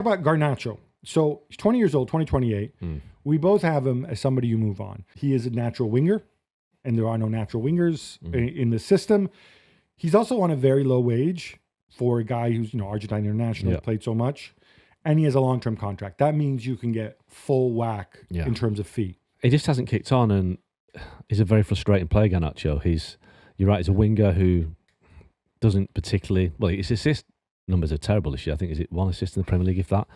About Garnacho. So he's 20 years old, 2028. We both have him as somebody you move on. He is a natural winger, and there are no natural wingers in the system. He's also on a very low wage for a guy who's, Argentine international, played so much, and he has a long-term contract. That means you can get full whack in terms of fee. He just hasn't kicked on, and he's a very frustrating player, Garnacho. You're right, he's a winger who doesn't particularly... Well, his assist numbers are terrible this year. I think, is it 1 assist in the Premier League, if that?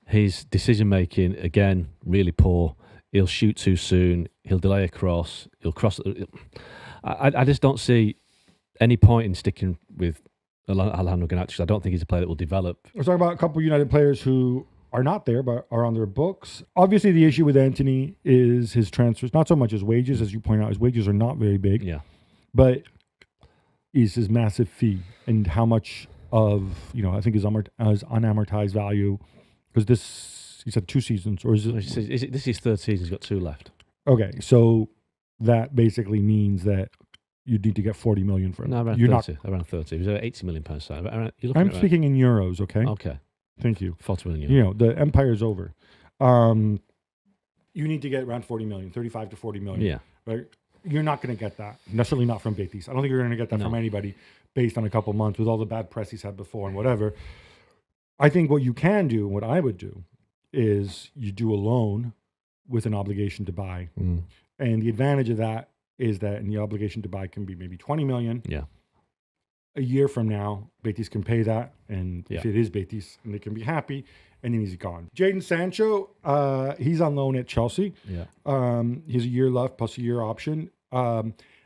His decision-making, again, really poor. He'll shoot too soon. He'll delay a cross. He'll cross... I just don't see any point in sticking with Alejandro Garnacho. I don't think he's a player that will develop. We're talking about a couple of United players who are not there, but are on their books. Obviously, the issue with Antony is his transfers. Not so much his wages, as you point out. His wages are not very big. Yeah. But is his massive fee and how much of, I think his unamortized value... Because he said 2 seasons, or is it? This is his 3rd season. He's got 2 left. Okay, so that basically means that you need to get 40 million for him. No, around 30. Around 30. He was 80 million pounds. So I'm speaking in euros. Okay. Okay. Thank you. 40 million euros. The empire's over. You need to get around 40 million, 35 to 40 million. Yeah. Right. You're not going to get that. Necessarily not from Betis. I don't think you're going to get that from anybody based on a couple months with all the bad press he's had before and whatever. I think what you can do, what I would do, is you do a loan with an obligation to buy. And the advantage of that is that the obligation to buy can be maybe 20 million. Yeah. A year from now, Betis can pay that. And if it is Betis, and they can be happy, and then he's gone. Jadon Sancho, he's on loan at Chelsea. Yeah. He has a year left plus a year option.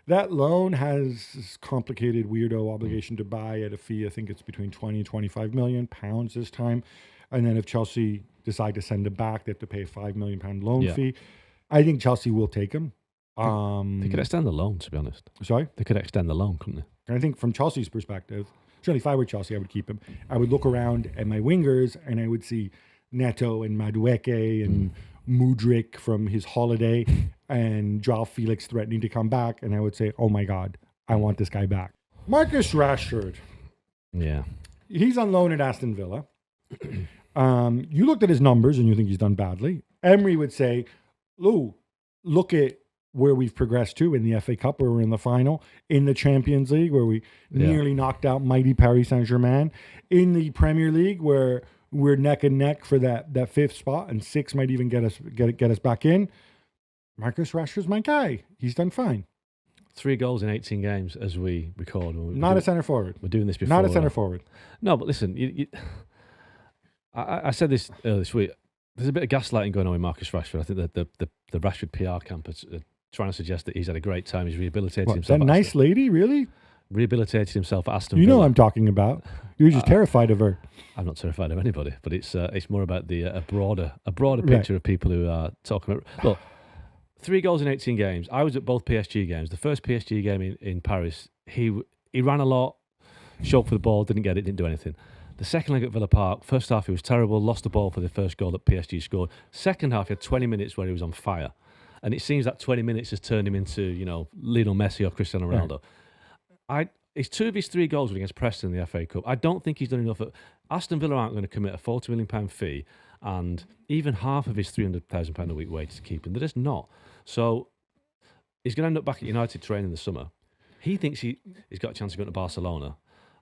That loan has this complicated, weirdo obligation to buy at a fee. I think it's between 20 and 25 million pounds this time. And then if Chelsea decide to send him back, they have to pay a £5 million loan fee. I think Chelsea will take him. They could extend the loan, to be honest. Sorry? They could extend the loan, couldn't they? And I think from Chelsea's perspective, certainly if I were Chelsea, I would keep him. I would look around at my wingers and I would see Neto and Madueke and Mudryk from his holiday and Joao Felix threatening to come back. And I would say, oh my God, I want this guy back. Marcus Rashford. Yeah. He's on loan at Aston Villa. You looked at his numbers and you think he's done badly. Emery would say, look at where we've progressed to in the FA Cup, where we're in the final, in the Champions League, where we nearly knocked out mighty Paris Saint-Germain, in the Premier League, where we're neck and neck for that 5th spot, and 6 might even get us back in. Marcus Rashford's my guy. He's done fine. 3 goals in 18 games as we record. Not a centre forward. We're doing this before. Not a centre forward. No, but listen, I said this earlier this week. There's a bit of gaslighting going on with Marcus Rashford. I think that the Rashford PR camp is trying to suggest that he's had a great time. He's rehabilitated himself. That nice lady, really? Rehabilitated himself at Aston Villa. You know what I'm talking about. You're just terrified of her. I'm not terrified of anybody, but it's more about a broader picture of people who are talking about. Look, 3 goals in 18 games. I was at both PSG games. The first PSG game in Paris, he ran a lot, shot for the ball, didn't get it, didn't do anything. The second leg at Villa Park, first half he was terrible, lost the ball for the first goal that PSG scored. Second half he had 20 minutes where he was on fire. And it seems that 20 minutes has turned him into, Lionel Messi or Cristiano Ronaldo. His 2 of his 3 goals were against Preston in the FA Cup. I don't think he's done enough. Aston Villa aren't going to commit a £40 million fee and even half of his £300,000 a week wage to keep him. They're just not. So he's going to end up back at United training in the summer. He thinks he's got a chance of going to Barcelona.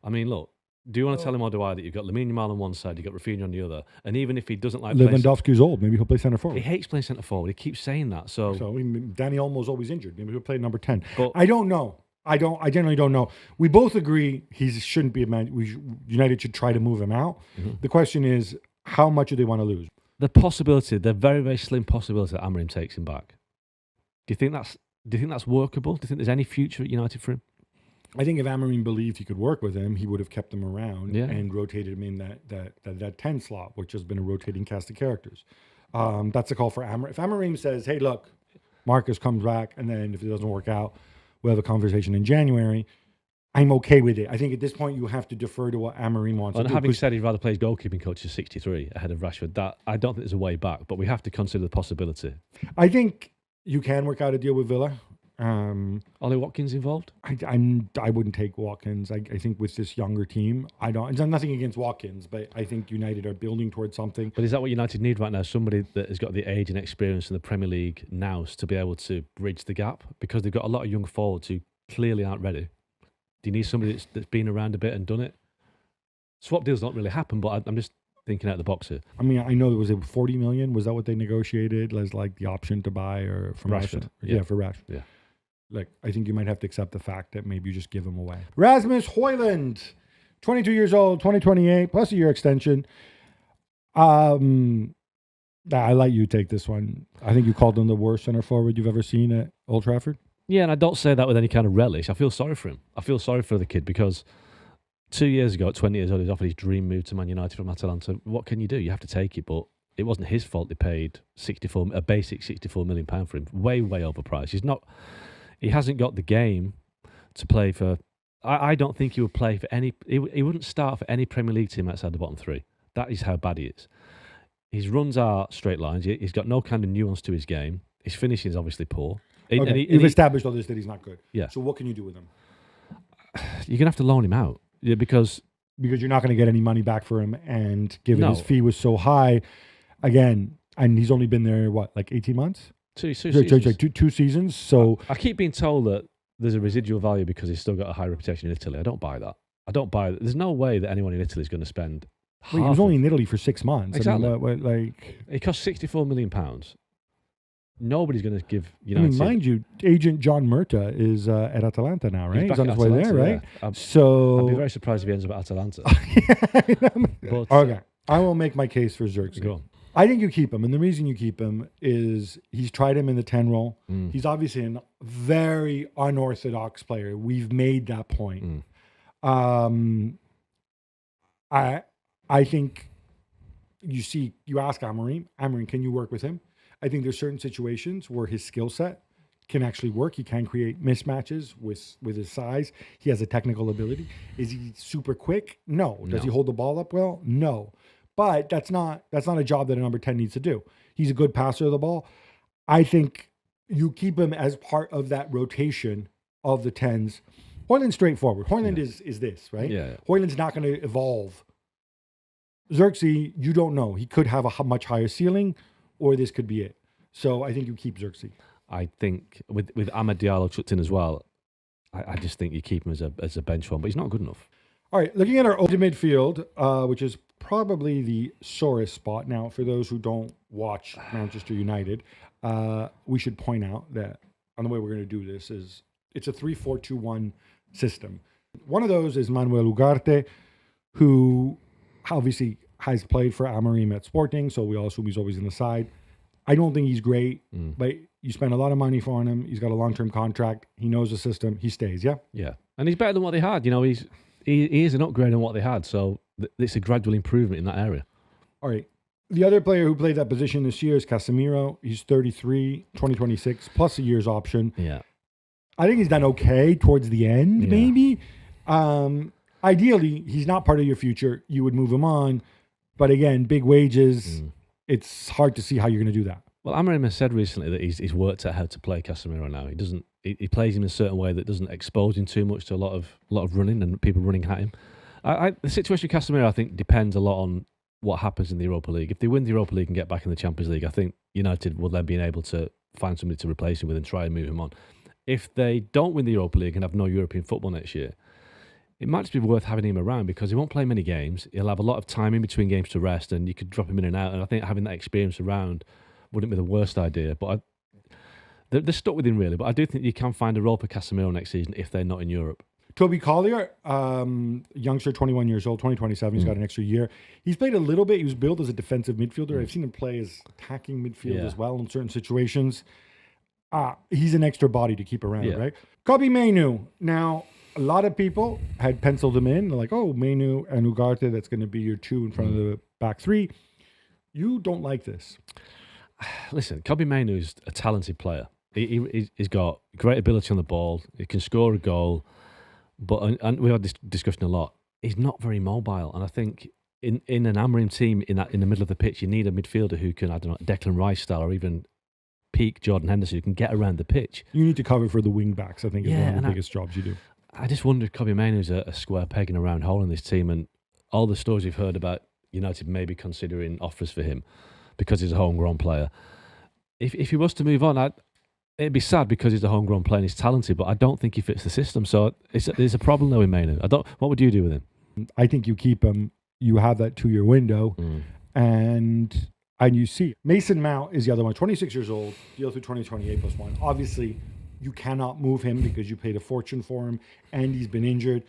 I mean, look, do you want to tell him or do I that you've got Lamine Yamal on one side, you've got Rafinha on the other, and even if he doesn't like Lewandowski's old, maybe he'll play centre forward. He hates playing centre forward. He keeps saying that. So Danny Olmo's always injured. Maybe he'll play number 10. But I don't know. I generally don't know. We both agree he shouldn't be a man. United should try to move him out. Mm-hmm. The question is, how much do they want to lose? The very, very slim possibility that Amorim takes him back. Do you think that's workable? Do you think there's any future at United for him? I think if Amorim believed he could work with him, he would have kept him around and rotated him in that 10 slot, which has been a rotating cast of characters. That's a call for Amorim. If Amorim says, hey, look, Marcus comes back, and then if it doesn't work out, we'll have a conversation in January, I'm okay with it. I think at this point you have to defer to what Amorim wants to do. And having said he'd rather play his goalkeeping coach at 63 ahead of Rashford, that I don't think there's a way back, but we have to consider the possibility. I think you can work out a deal with Villa. Ollie Watkins involved? I wouldn't take Watkins. I think with this younger team, I don't. It's nothing against Watkins, but I think United are building towards something. But is that what United need right now? Somebody that has got the age and experience in the Premier League now to be able to bridge the gap? Because they've got a lot of young forwards who clearly aren't ready. Do you need somebody that's been around a bit and done it? Swap deals don't really happen, but I'm just thinking out of the box here. I mean, I know there was a 40 million. Was that what they negotiated as like the option to buy or from Rashford? Arsenal? Yeah, for Rashford. Yeah. Like, I think you might have to accept the fact that maybe you just give him away. Rasmus Højlund, 22 years old, 2028, plus a year extension. I let you take this one. I think you called him the worst center forward you've ever seen at Old Trafford. Yeah, and I don't say that with any kind of relish. I feel sorry for him. I feel sorry for the kid because 2 years ago, at 20 years old, he was offered his dream move to Man United from Atalanta. What can you do? You have to take it, but it wasn't his fault they paid a basic £64 million for him. Way, way overpriced. He hasn't got the game to play for. I don't think he would play for any. He wouldn't start for any Premier League team outside the bottom three. That is how bad he is. His runs are straight lines. He's got no kind of nuance to his game. His finishing is obviously poor. You've established all this that he's not good. Yeah. So what can you do with him? You're gonna have to loan him out. Yeah, because you're not going to get any money back for him, and given his fee was so high, again, and he's only been there like 18 months. Two seasons. Two seasons. So I keep being told that there's a residual value because he's still got a high reputation in Italy. I don't buy that. There's no way that anyone in Italy is going to spend. He was only in Italy for 6 months. Exactly. I mean, it cost £64 million. Nobody's going to give United. I mean, mind you, agent John Murta is at Atalanta now, right? He's on his way there, right? Yeah. I'd be very surprised if he ends up at Atalanta. But, okay, I will make my case for Xerxes. Go on. I think you keep him, and the reason you keep him is he's tried him in the 10 role. He's obviously a very unorthodox player. We've made that point. I think you ask Amorim, can you work with him? I think there's certain situations where his skill set can actually work. He can create mismatches with his size. He has a technical ability. Is he super quick? No. Does he hold the ball up well? No. But that's not a job that a number 10 needs to do. He's a good passer of the ball. I think you keep him as part of that rotation of the 10s. Højlund's straightforward. Højlund is this, right? Yeah. Højlund's not going to evolve. Xerxes, you don't know. He could have a much higher ceiling, or this could be it. So I think you keep Xerxes. I think with Amad Diallo chucked in as well, I just think you keep him as a bench one, but he's not good enough. All right, looking at our ultimate midfield, which is probably the sorest spot. Now, for those who don't watch Manchester United, we should point out that on the way we're going to do this is it's a 3-4-2-1 system. One of those is Manuel Ugarte, who obviously has played for Amorim at Sporting, so we all assume he's always in the side. I don't think he's great, but you spend a lot of money for him. He's got a long-term contract. He knows the system. He stays, yeah? Yeah. And he's better than what they had. You know, he is an upgrade on what they had, so it's a gradual improvement in that area. All right. The other player who played that position this year is Casemiro. He's 33, 2026, plus a year's option. Yeah. I think he's done okay towards the end, maybe. Ideally, he's not part of your future. You would move him on. But again, big wages, it's hard to see how you're going to do that. Well, Amorim has said recently that he's worked out how to play Casemiro now. He plays him in a certain way that doesn't expose him too much to a lot of running and people running at him. The situation with Casemiro, I think, depends a lot on what happens in the Europa League. If they win the Europa League and get back in the Champions League, I think United will then be able to find somebody to replace him with and try and move him on. If they don't win the Europa League and have no European football next year, it might just be worth having him around because he won't play many games. He'll have a lot of time in between games to rest, and you could drop him in and out. And I think having that experience around wouldn't be the worst idea. But they're stuck with him, really. But I do think you can find a role for Casemiro next season if they're not in Europe. Toby Collier, youngster, 21 years old, 2027. He's got an extra year. He's played a little bit. He was billed as a defensive midfielder. I've seen him play as attacking midfield as well in certain situations. He's an extra body to keep around, right? Kobe Mainu. Now, a lot of people had penciled him in. They're like, oh, Mainu and Ugarte, that's going to be your two in front of the back three. You don't like this. Listen, Kobe Mainu is a talented player. He's got great ability on the ball. He can score a goal. But and we've had this discussion a lot. He's not very mobile. And I think in an Amorim team in the middle of the pitch, you need a midfielder who can, I don't know, Declan Rice style or even peak Jordan Henderson who can get around the pitch. You need to cover for the wing backs, I think, is one of the biggest jobs you do. I just wondered, Kobbie Mainoo's a square peg in a round hole in this team, and all the stories we've heard about United maybe considering offers for him because he's a homegrown player. If he was to move on, it'd be sad because he's a homegrown player and he's talented, but I don't think he fits the system. So there's a problem though with Mainoo. What would you do with him? I think you keep him. You have that 2-year window, and you see Mason Mount is the other one. 26 years old, deal through 2028 plus one. Obviously, you cannot move him because you paid a fortune for him, and he's been injured.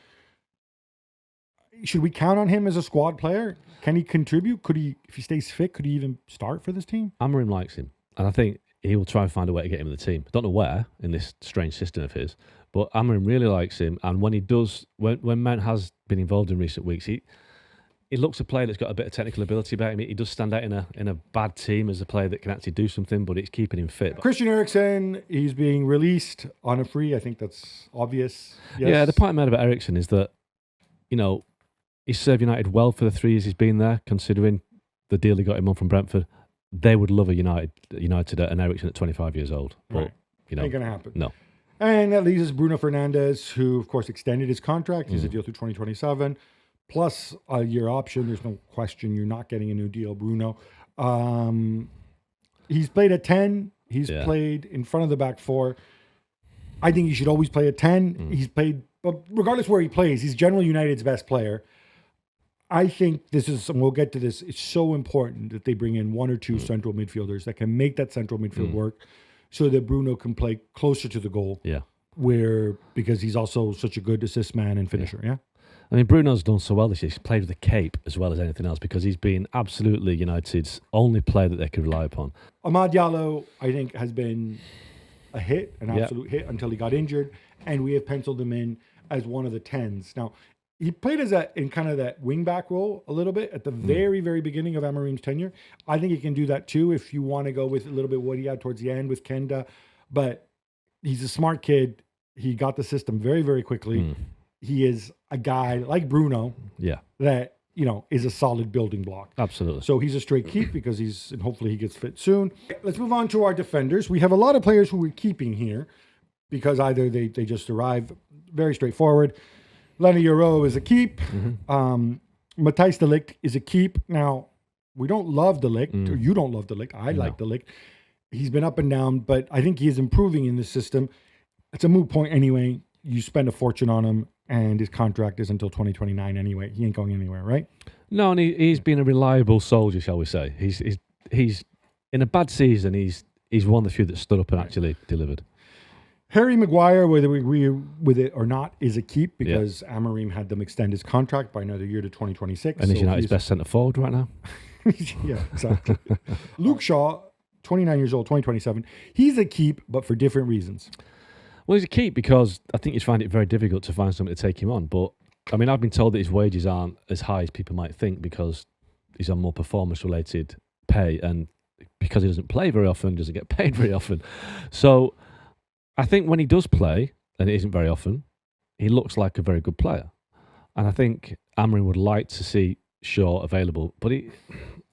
Should we count on him as a squad player? Can he contribute? Could he, if he stays fit, could he even start for this team? Amorim likes him, and I think he will try and find a way to get him in the team. I don't know where in this strange system of his, but Amorim really likes him. And when he does, when Mount has been involved in recent weeks, he looks a player that's got a bit of technical ability about him. He does stand out in a bad team as a player that can actually do something, but it's keeping him fit. Christian Eriksen, he's being released on a free. I think that's obvious. Yes. Yeah, the point I made about Eriksen is that, he's served United well for the 3 years he's been there, considering the deal he got him on from Brentford. They would love a United and Eriksen at 25 years old. Right. Ain't going to happen. No. And that leaves us Bruno Fernandes, who, of course, extended his contract. He's a deal through 2027, plus a year option. There's no question you're not getting a new deal, Bruno. He's played at 10. He's played in front of the back four. I think he should always play at 10. He's played, but regardless where he plays, he's generally United's best player. I think this is, and we'll get to this, it's so important that they bring in 1 or 2 central midfielders that can make that central midfield work so that Bruno can play closer to the goal. Yeah. Because he's also such a good assist man and finisher. Yeah. I mean, Bruno's done so well this year. He's played with a cape as well as anything else because he's been absolutely United's only player that they could rely upon. Amad Diallo, I think, has been a hit, an absolute hit until he got injured, and we have penciled him in as one of the 10s. Now, he played in kind of that wing-back role a little bit at the very, very beginning of Amorim's tenure. I think he can do that too if you want to go with a little bit what he had towards the end with Kenda. But he's a smart kid. He got the system very, very quickly. He is a guy like Bruno that, is a solid building block. Absolutely. So he's a straight keep because and hopefully he gets fit soon. Let's move on to our defenders. We have a lot of players who we're keeping here because either they just arrived, very straightforward. Lenny Yoro is a keep. Matthijs de Ligt is a keep. Now, we don't love de Ligt, or you don't love de Ligt. I like de Ligt. He's been up and down, but I think he is improving in this system. It's a moot point anyway. You spend a fortune on him, and his contract is until 2029 anyway. He ain't going anywhere, right? No, and he's been a reliable soldier, shall we say. He's in a bad season, he's one of the few that stood up and actually delivered. Harry Maguire, whether we agree with it or not, is a keep because Amorim had them extend his contract by another year to 2026. And he's United's best centre forward right now. Yeah, exactly. Luke Shaw, 29 years old, 2027. He's a keep, but for different reasons. Well, he's a keep because I think you'd find it very difficult to find someone to take him on. But, I mean, I've been told that his wages aren't as high as people might think because he's on more performance-related pay and because he doesn't play very often, doesn't get paid very often. So I think when he does play, and it isn't very often, he looks like a very good player. And I think Amorim would like to see Shaw available. But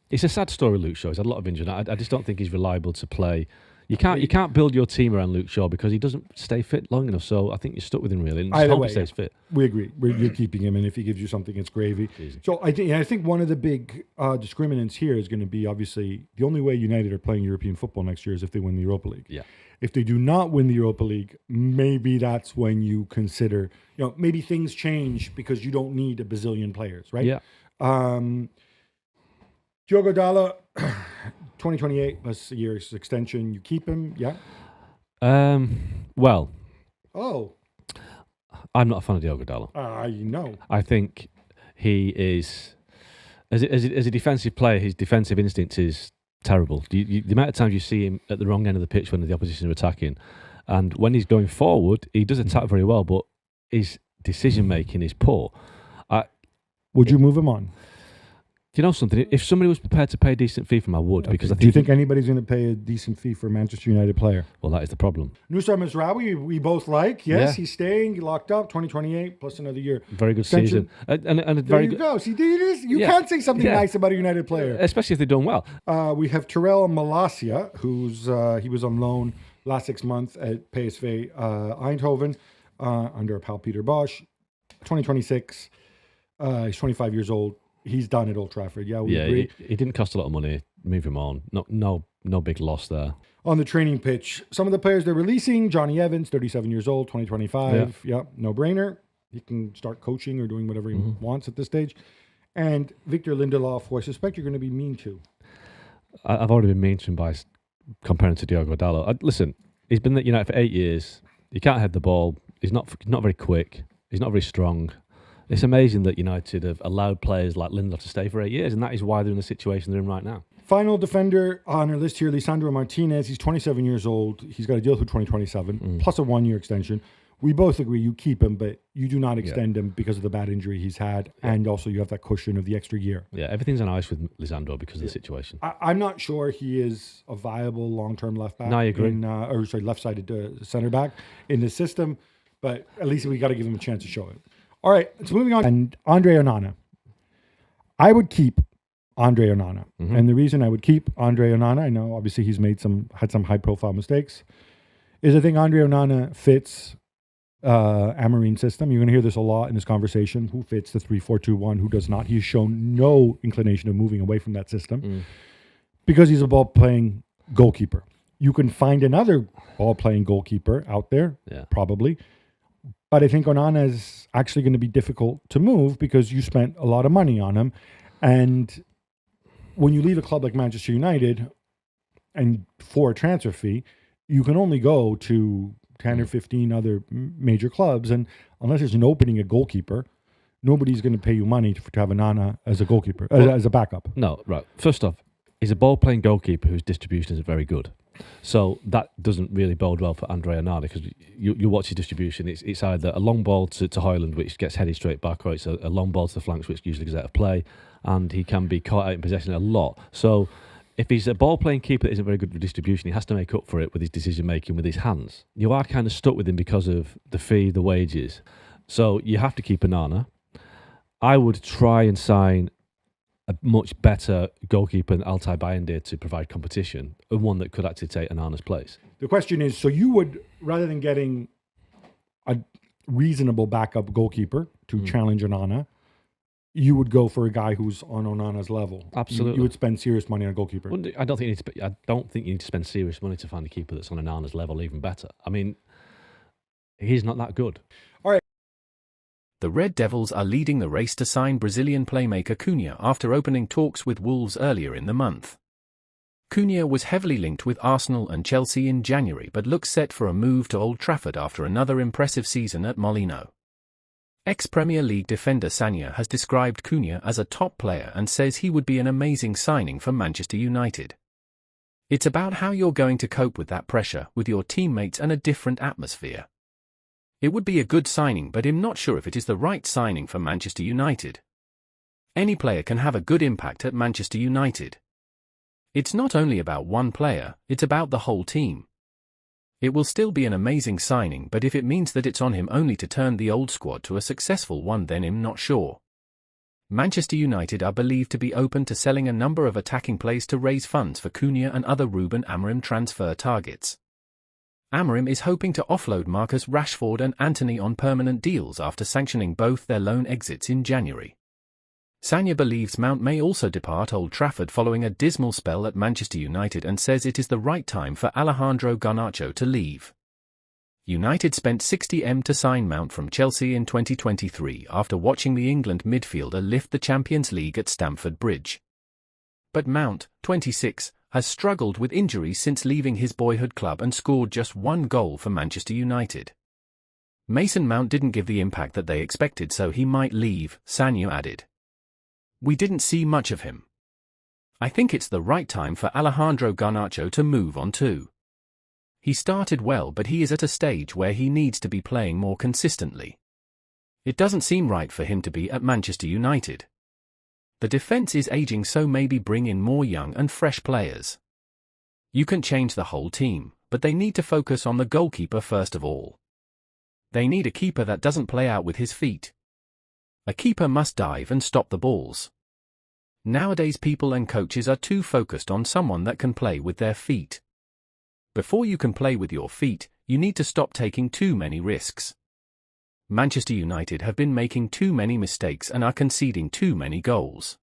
it's a sad story, Luke Shaw. He's had a lot of injury. I just don't think he's reliable to play. You can't build your team around Luke Shaw because he doesn't stay fit long enough. So I think you're stuck with him really. And either way, he stays fit. We agree. You're keeping him, and if he gives you something, it's gravy. Easy. So I think one of the big discriminants here is going to be obviously the only way United are playing European football next year is if they win the Europa League. Yeah. If they do not win the Europa League, maybe that's when you consider, maybe things change because you don't need a bazillion players, right? Yeah. Diogo Dalla, 2028 plus a year's extension. You keep him, yeah? Well. Oh. I'm not a fan of Diogo Dalla. I think he is, as a defensive player, his defensive instinct is terrible. The amount of times you see him at the wrong end of the pitch when the opposition are attacking, and when he's going forward, he does attack very well, but his decision making is poor. Would you move him on? Do you know something? If somebody was prepared to pay a decent fee for him, I would. Okay. Because I think Do you think anybody's going to pay a decent fee for a Manchester United player? Well, that is the problem. Nusar Mazraoui, we both like. Yes, Yeah. he's staying locked up 2028 plus another year. Very good Extension. season. And a There very you good. go. See, you Yeah. can't say something Yeah. nice about a United player. Especially if they're doing well. We have Terrell Malacia, who's he was on loan last 6 months at PSV Eindhoven under a pal Peter Bosch. 2026. He's 25 years old. He's done at Old Trafford. Yeah, we agree. He didn't cost a lot of money. Move him on. No big loss there. On the training pitch, some of the players they're releasing: Johnny Evans, 37 years old, 2025. Yeah, no brainer. He can start coaching or doing whatever he wants at this stage. And Victor Lindelof, who I suspect you're going to be mean to. I've already been mentioned by comparing to Diogo Dalot. Listen, he's been at United for 8 years. He can't head the ball. He's not very quick. He's not very strong. It's amazing that United have allowed players like Lindelof to stay for 8 years, and that is why they're in the situation they're in right now. Final defender on our list here, Lisandro Martinez. He's 27 years old. He's got a deal through 2027, plus a 1-year extension. We both agree you keep him, but you do not extend him because of the bad injury he's had, and also you have that cushion of the extra year. Yeah, everything's on ice with Lisandro because of the situation. I'm not sure he is a viable long-term left back. No, I agree. Left-sided center back in the system, but at least we got to give him a chance to show it. All right, so moving on. And Andre Onana. I would keep Andre Onana. And the reason I would keep Andre Onana, I know obviously he's had some high-profile mistakes, is I think Andre Onana fits Amorim system. You're going to hear this a lot in this conversation. Who fits the 3-4-2-1? Who does not? He's shown no inclination of moving away from that system because he's a ball-playing goalkeeper. You can find another ball-playing goalkeeper out there, probably. But I think Onana is actually going to be difficult to move because you spent a lot of money on him. And when you leave a club like Manchester United and for a transfer fee, you can only go to 10 or 15 other major clubs. And unless there's an opening at goalkeeper, nobody's going to pay you money to have Onana as a goalkeeper, as a backup. No, right. First off, he's a ball-playing goalkeeper whose distribution is very good. So that doesn't really bode well for Andre Onana because you watch his distribution. It's either a long ball to Højlund, which gets headed straight back, or it's a long ball to the flanks, which usually goes out of play, and he can be caught out in possession a lot. So if he's a ball-playing keeper that isn't very good for distribution, he has to make up for it with his decision-making with his hands. You are kind of stuck with him because of the fee, the wages. So you have to keep Onana. I would try and sign a much better goalkeeper than Altay Bayındır to provide competition, and one that could actually take Onana's place. The question is, so you would, rather than getting a reasonable backup goalkeeper to challenge Onana, you would go for a guy who's on Onana's level. Absolutely. You would spend serious money on a goalkeeper. I don't think you need to spend serious money to find a keeper that's on Onana's level, even better. I mean, he's not that good. All right. The Red Devils are leading the race to sign Brazilian playmaker Cunha after opening talks with Wolves earlier in the month. Cunha was heavily linked with Arsenal and Chelsea in January but looks set for a move to Old Trafford after another impressive season at Molino. Ex-Premier League defender Sanya has described Cunha as a top player and says he would be an amazing signing for Manchester United. It's about how you're going to cope with that pressure, with your teammates and a different atmosphere. It would be a good signing, but I'm not sure if it is the right signing for Manchester United. Any player can have a good impact at Manchester United. It's not only about one player, it's about the whole team. It will still be an amazing signing, but if it means that it's on him only to turn the old squad to a successful one, then I'm not sure. Manchester United are believed to be open to selling a number of attacking players to raise funds for Cunha and other Ruben Amorim transfer targets. Amorim is hoping to offload Marcus Rashford and Antony on permanent deals after sanctioning both their loan exits in January. Sanya believes Mount may also depart Old Trafford following a dismal spell at Manchester United and says it is the right time for Alejandro Garnacho to leave. United spent £60M to sign Mount from Chelsea in 2023 after watching the England midfielder lift the Champions League at Stamford Bridge. But Mount, 26, has struggled with injuries since leaving his boyhood club and scored just one goal for Manchester United. Mason Mount didn't give the impact that they expected, so he might leave, Sanya added. We didn't see much of him. I think it's the right time for Alejandro Garnacho to move on too. He started well, but he is at a stage where he needs to be playing more consistently. It doesn't seem right for him to be at Manchester United. The defense is aging, so maybe bring in more young and fresh players. You can change the whole team, but they need to focus on the goalkeeper first of all. They need a keeper that doesn't play out with his feet. A keeper must dive and stop the balls. Nowadays people and coaches are too focused on someone that can play with their feet. Before you can play with your feet, you need to stop taking too many risks. Manchester United have been making too many mistakes and are conceding too many goals.